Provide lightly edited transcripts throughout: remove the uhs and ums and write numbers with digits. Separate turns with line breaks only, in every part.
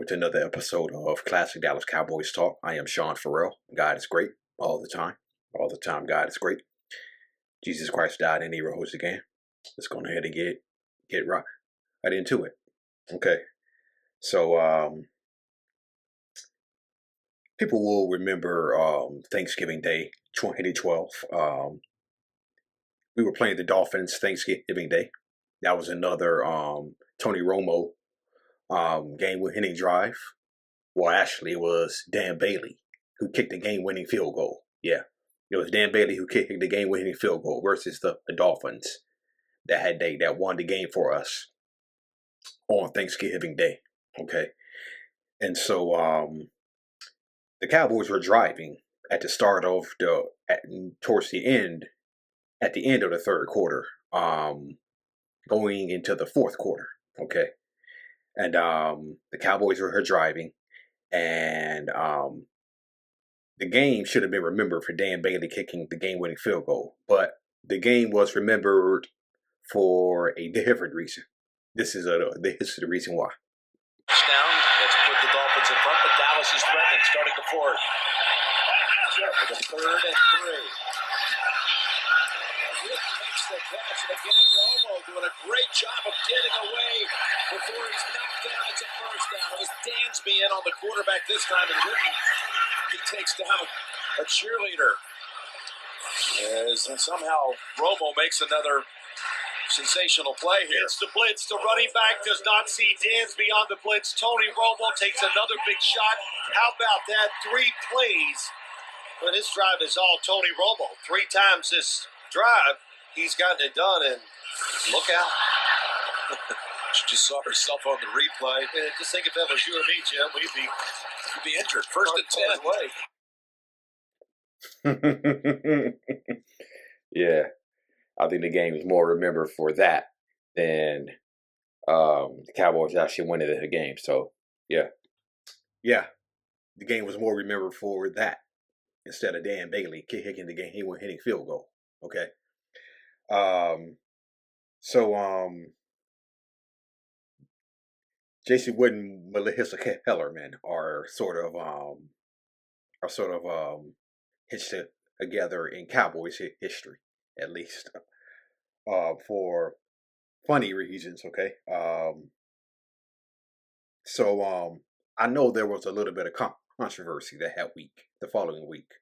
with another episode of Classic Dallas Cowboys Talk. I am Sean Farrell. God is great all the time. All the time, God is great. Jesus Christ died and he rose again. Let's go ahead and get right into it. Okay. So people will remember Thanksgiving Day 2012. We were playing the Dolphins Thanksgiving Day. That was another Tony Romo game-winning drive. Well, actually, it was Dan Bailey who kicked the game-winning field goal. Yeah, it was Dan Bailey who kicked the game-winning field goal versus the Dolphins that won the game for us on Thanksgiving Day. Okay, and so the Cowboys were driving at the start of towards the end, at the end of the third quarter, going into the fourth quarter. Okay, and the Cowboys were driving. And the game should have been remembered for Dan Bailey kicking the game-winning field goal. But the game was remembered for a different reason. This is the reason why.
Down. Let's put the Dolphins in front, but Dallas is threatening, starting the fourth. For the 3rd and 3. Witten makes the catch, and again, Romo doing a great job of getting away before he's knocked down. It's a first down. It was Dansby in on the quarterback this time, and Witten, he takes down a cheerleader. As somehow Romo makes another sensational play here.
It's the blitz. The running back does not see Dansby on the blitz. Tony Romo takes another big shot. How about that? 3 plays. But this drive is all Tony Romo. 3 times this drive, he's gotten it done, and look out.
She just saw herself on the replay.
And just think if that was you or me, Jim, we'd be injured. 1st
and 10.
Yeah, I think the game is more remembered for that than the Cowboys actually winning the game. So, yeah, the game was more remembered for that instead of Dan Bailey kicking the game. He went hitting field goal. Okay. So Jason Witten, Melissa Kellerman are sort of hitched together in Cowboys history, at least, for funny reasons. Okay. So I know there was a little bit of controversy the following week.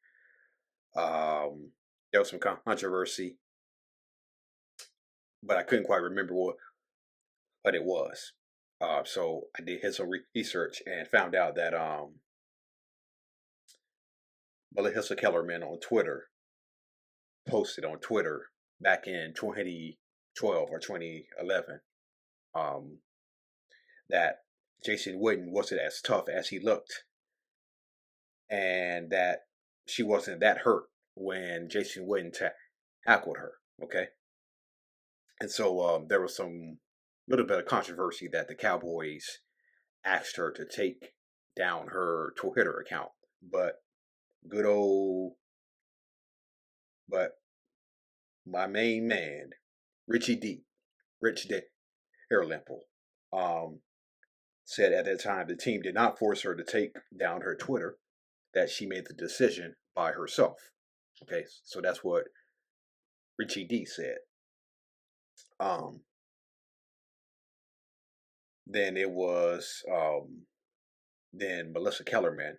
There was some controversy, but I couldn't quite remember what it was. So I did some research and found out that Melissa Kellerman on Twitter posted on Twitter back in 2012 or 2011 that Jason Witten wasn't as tough as he looked, and that she wasn't that hurt when Jason Witten tackled her. Okay, and so there was some little bit of controversy that the Cowboys asked her to take down her Twitter account, but my main man, Rich Hairlimple, said at that time the team did not force her to take down her Twitter, that she made the decision by herself. Okay, so that's what Richie D said. Then it was then Melissa Kellerman.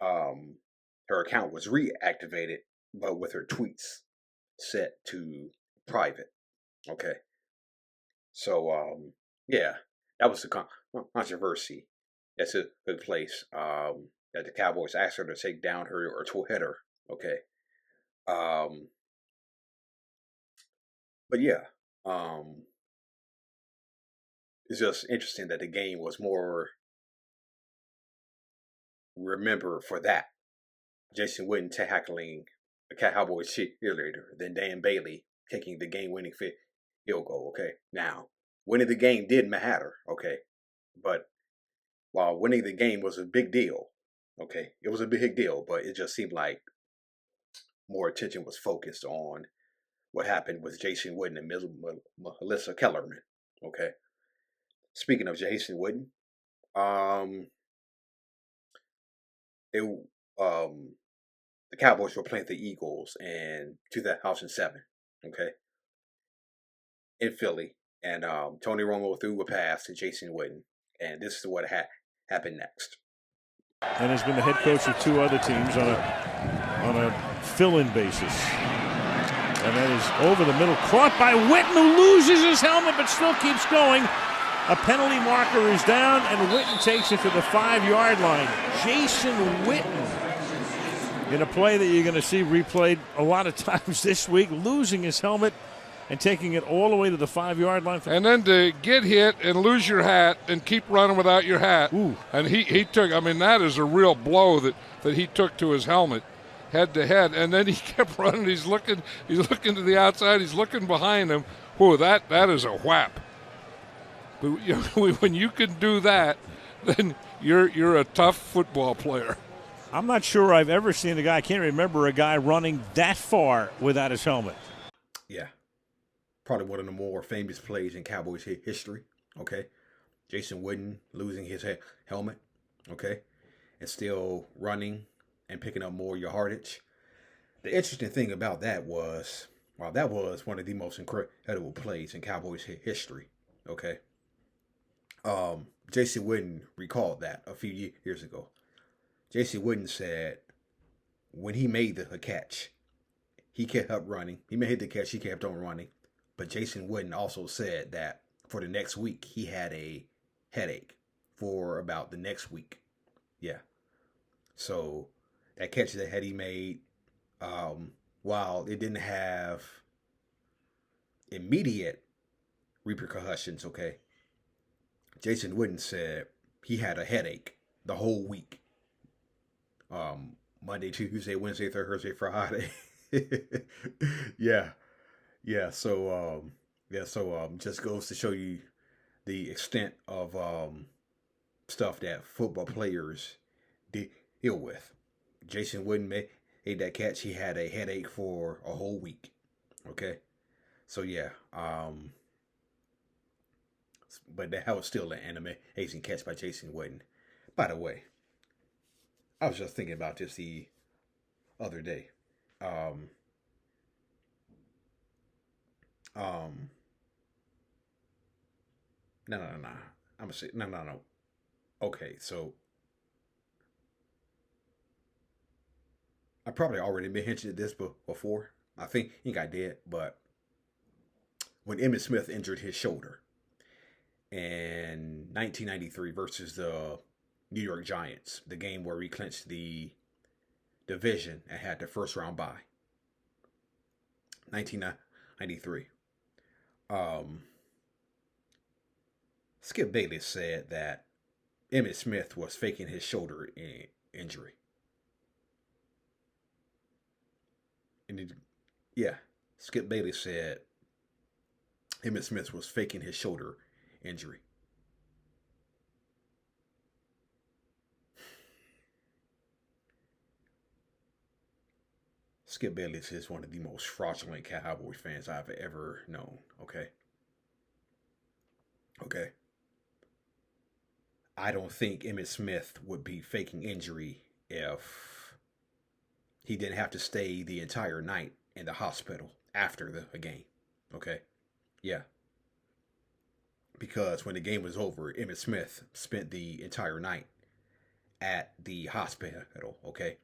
Her account was reactivated, but with her tweets set to private. Okay, so yeah, that was the controversy that took place. That the Cowboys asked her to take down her Twitter. Okay, but yeah, it's just interesting that the game was more remembered for that. Jason Witten tackling the Cowboys cheerleader than Dan Bailey kicking the game-winning field goal. Okay, now winning the game did matter. Okay, but while winning the game was a big deal, okay, it was a big deal, but it just seemed like more attention was focused on what happened with Jason Witten and Melissa Kellerman. Okay, speaking of Jason Witten, Um, it the Cowboys were playing the Eagles in 2007. Okay, in Philly, and Tony Romo threw a pass to Jason Witten, and this is what happened next.
And has been the head coach of 2 other teams on a fill-in basis. And that is over the middle, caught by Witten, who loses his helmet but still keeps going. A penalty marker is down, and Witten takes it to the 5-yard line. Jason Witten, in a play that you're going to see replayed a lot of times this week, losing his helmet and taking it all the way to the 5-yard line.
And then to get hit and lose your hat and keep running without your hat.
Ooh.
And he took, I mean, that is a real blow that he took to his helmet, head to head. And then he kept running. He's looking to the outside. He's looking behind him. Whoa, that is a whap. But when you can do that, then you're a tough football player.
I'm not sure I've ever seen a guy, I can't remember a guy running that far without his helmet.
Yeah. Probably one of the more famous plays in Cowboys history. Okay. Jason Witten losing his helmet. Okay. And still running and picking up more yardage. The interesting thing about that was, that was one of the most incredible plays in Cowboys history. Okay. Jason Witten recalled that a few years ago. Jason Witten said when he made the catch, he kept up running. He made the catch, he kept on running. But Jason Witten also said that for the next week, he had a headache for about the next week. Yeah. So that catch that he made, while it didn't have immediate repercussions, okay, Jason Witten said he had a headache the whole week. Monday, Tuesday, Wednesday, Thursday, Friday. Yeah. So just goes to show you the extent of stuff that football players deal with. Jason Witten made that catch. He had a headache for a whole week. Okay. So yeah. But that was still an amazing catch by Jason Witten. By the way, I was just thinking about this the other day. No. I'm gonna say no. Okay, so I probably already mentioned this before. I think I did, but when Emmitt Smith injured his shoulder in 1993 versus the New York Giants, the game where we clinched the division and had the first round bye. 1993. Skip Bayless said that Emmitt Smith was faking his shoulder injury. And Skip Bayless said Emmitt Smith was faking his shoulder injury. Skip Bayless is one of the most fraudulent Cowboys fans I've ever known. Okay. I don't think Emmitt Smith would be faking injury if he didn't have to stay the entire night in the hospital after the game. Okay. Yeah. Because when the game was over, Emmitt Smith spent the entire night at the hospital. Okay.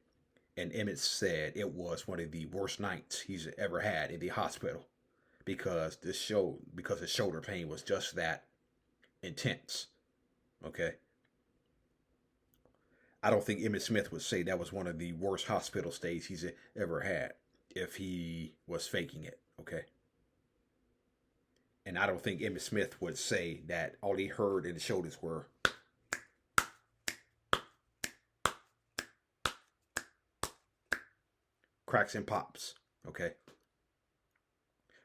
And Emmitt said it was one of the worst nights he's ever had in the hospital because his shoulder pain was just that intense. Okay. I don't think Emmitt Smith would say that was one of the worst hospital stays he's ever had if he was faking it. Okay. And I don't think Emmitt Smith would say that all he heard in the shoulders were cracks and pops. Okay.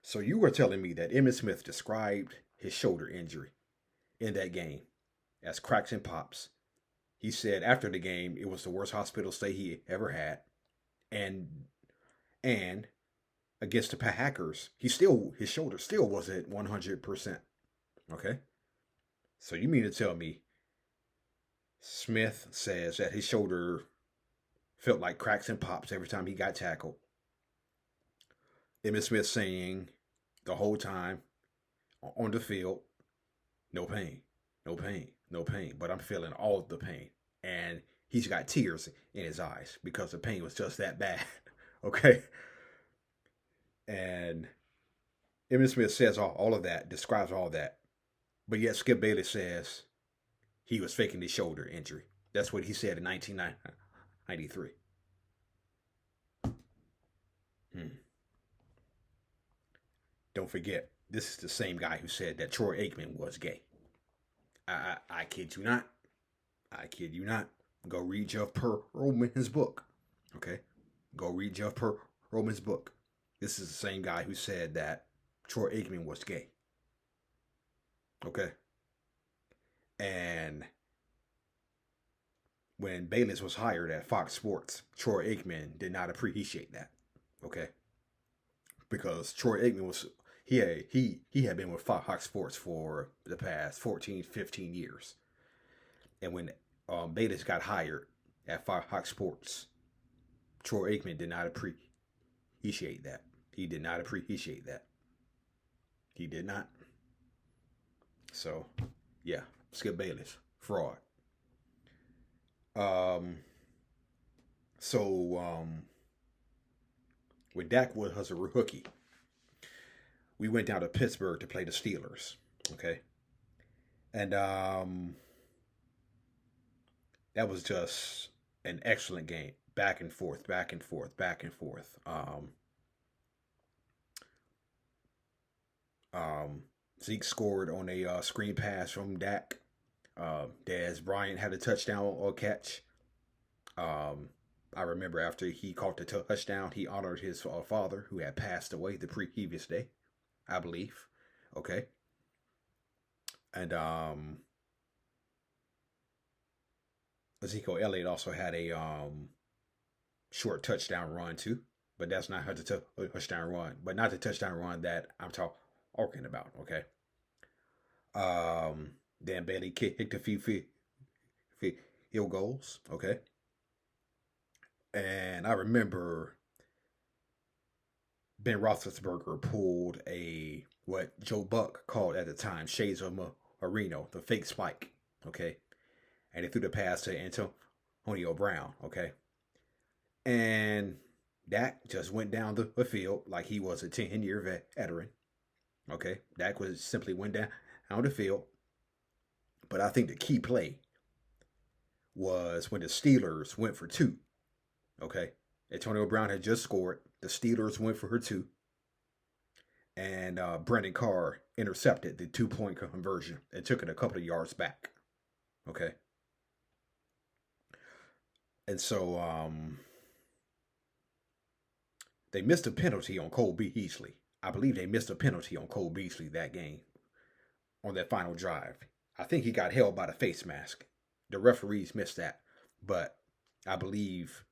So you were telling me that Emmitt Smith described his shoulder injury in that game as cracks and pops. He said after the game it was the worst hospital stay he ever had. And against the Packers, his shoulder still wasn't 100%. Okay? So you mean to tell me Smith says that his shoulder felt like cracks and pops every time he got tackled. Emmitt Smith saying the whole time on the field, no pain, no pain, no pain, but I'm feeling all the pain. And he's got tears in his eyes because the pain was just that bad. Okay? And Emmitt Smith says all of that, describes all that. But yet Skip Bayless says he was faking his shoulder injury. That's what he said in 1993. Don't forget, this is the same guy who said that Troy Aikman was gay. I kid you not. I kid you not. Go read Jeff Pearlman's book. Okay? Go read Jeff Pearlman's book. This is the same guy who said that Troy Aikman was gay. Okay? And when Bayless was hired at Fox Sports, Troy Aikman did not appreciate that. Okay? Because Troy Aikman was, he had been with Fox Sports for the past 14, 15 years. And when Bayless got hired at Fox Sports, Troy Aikman did not appreciate that. He did not appreciate that. He did not. So, yeah, Skip Bayless, fraud. When Dak was a rookie, we went down to Pittsburgh to play the Steelers. Okay, and that was just an excellent game. Back and forth, back and forth, back and forth. Zeke scored on a screen pass from Dak. Dez Bryant had a touchdown or catch. I remember after he caught the touchdown, he honored his father who had passed away the previous day, I believe. Okay. And Ezekiel Elliott also had a short touchdown run too, but that's not the touchdown run, but not the touchdown run that I'm talking about. Okay. Dan Bailey kicked a few field goals. Okay. And I remember Ben Roethlisberger pulled what Joe Buck called at the time Shades of Marino, the fake spike. Okay. And he threw the pass to Antonio Brown. Okay. And Dak just went down the field like he was a 10-year veteran. Okay. Dak simply went down the field. But I think the key play was when the Steelers went for two. Okay. Antonio Brown had just scored. The Steelers went for her two. And Brandon Carr intercepted the 2-point conversion and took it a couple of yards back. Okay. And so they missed a penalty on Cole Beasley. I believe they missed a penalty on Cole Beasley that game on that final drive. I think he got held by the face mask. The referees missed that. But I believe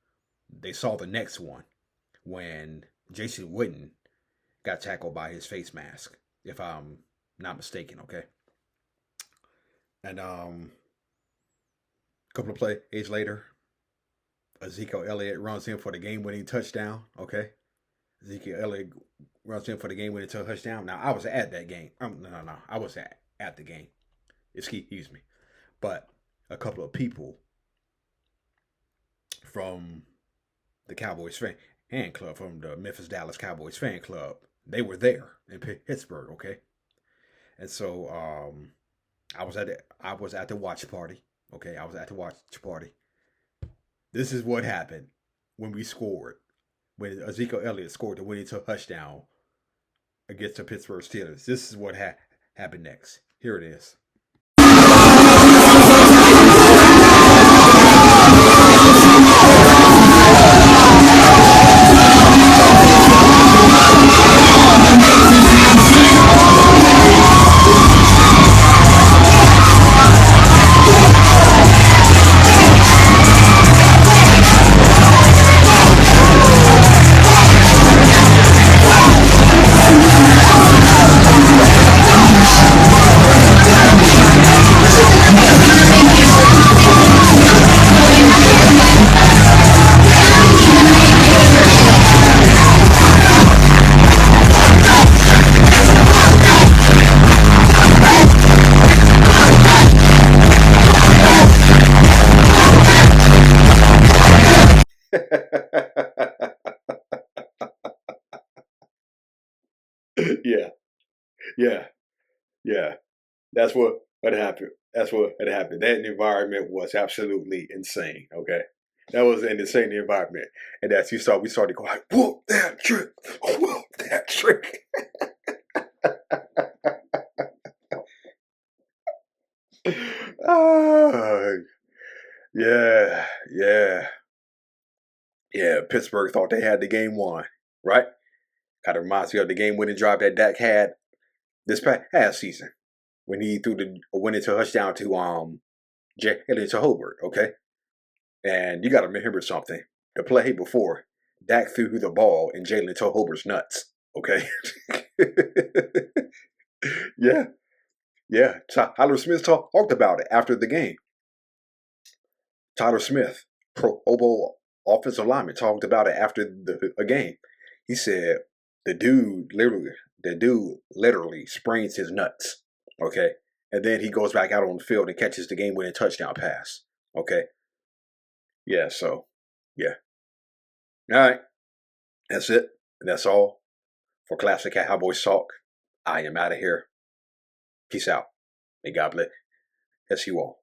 they saw the next one when Jason Witten got tackled by his face mask, if I'm not mistaken, okay? And a couple of plays later, Ezekiel Elliott runs in for the game-winning touchdown, okay? Ezekiel Elliott runs in for the game-winning touchdown. Now, I was at that game. No. I was at the game. Excuse me. But a couple of people from the Cowboys fan club, from the Memphis Dallas Cowboys fan club, they were there in Pittsburgh, okay? And so I was at the watch party, okay? I was at the watch party. This is what happened when we scored. When Ezekiel Elliott scored the winning touchdown against the Pittsburgh Steelers. This is what happened next. Here it is. Yeah, yeah, yeah. That's what happened. That's what had happened. That environment was absolutely insane. Okay, that was an insane environment, and as you saw, we started going like, "Whoop that trick! Whoop that trick!" Ah, yeah, yeah, yeah. Pittsburgh thought they had the game won, right? Kind of reminds me of the game-winning drive that Dak had this past season when he threw the winning touchdown to Jalen to Hobart. Okay, and you got to remember something. The play before, Dak threw the ball in Jalen to Hobart's nuts. Okay, yeah, yeah. Tyler Smith talked about it after the game. Tyler Smith, Pro Bowl offensive lineman, talked about it after a game. He said the dude literally sprains his nuts. Okay, and then he goes back out on the field and catches the game-winning touchdown pass. Okay, yeah. So, yeah. All right, that's it. That's all for Classic Cowboys Talk. I am out of here. Peace out. May God bless you all.